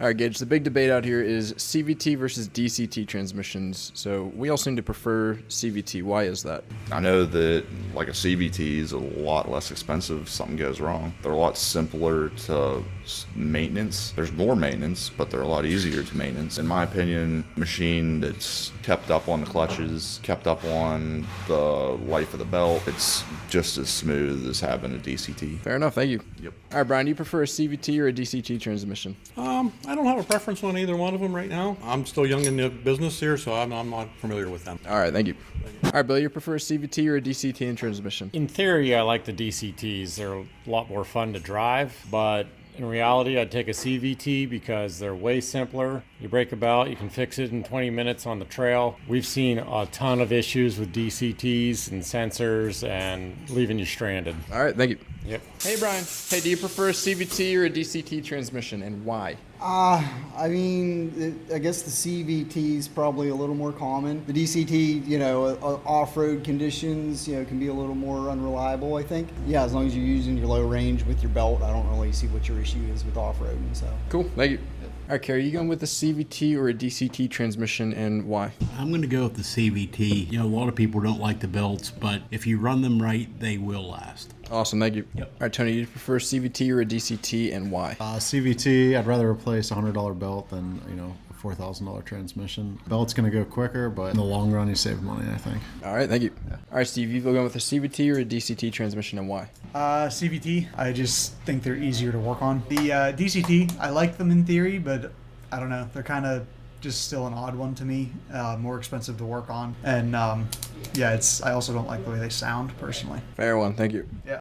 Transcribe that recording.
All right, Gage, the big debate out here is CVT versus DCT transmissions. So we all seem to prefer CVT. Why is that? I know that like a CVT is a lot less expensive if something goes wrong. They're a lot simpler to maintenance. There's more maintenance, but they're a lot easier to maintenance. In my opinion, machine that's kept up on the clutches, kept up on the life of the belt, it's just as smooth as having a DCT. Fair enough, thank you. Yep. All right, Brian, do you prefer a CVT or a DCT transmission? I don't have a preference on either one of them right now. I'm still young in the business here, so I'm not familiar with them. All right, thank you. All right, Bill, you prefer a CVT or a DCT in transmission? In theory, I like the DCTs. They're a lot more fun to drive, but in reality, I'd take a CVT because they're way simpler. You break a belt, you can fix it in 20 minutes on the trail. We've seen a ton of issues with DCTs and sensors and leaving you stranded. All right, thank you. Yep. Hey, Brian. Hey, do you prefer a CVT or a DCT transmission, and why? I mean, I guess the CVT is probably a little more common. The DCT, off-road conditions, can be a little more unreliable, I think. Yeah, as long as you're using your low range with your belt, I don't really see what your issue is with off-roading, so. Cool, thank you. All right, Kerry, you going with a CVT or a DCT transmission, and why? I'm going to go with the CVT. A lot of people don't like the belts, but if you run them right, they will last. Awesome, thank you. Yep. All right, Tony, do you prefer a CVT or a DCT, and why? CVT, I'd rather replace a $100 belt than, a $4,000 transmission. Belt's going to go quicker, but in the long run, you save money, I think. All right, thank you. All right, Steve, you going with a CVT or a DCT transmission, and why? CVT. I just think they're easier to work on. The DCT, I like them in theory, but I don't know. They're kind of just still an odd one to me. More expensive to work on. And I also don't like the way they sound personally. Fair one, thank you. Yeah.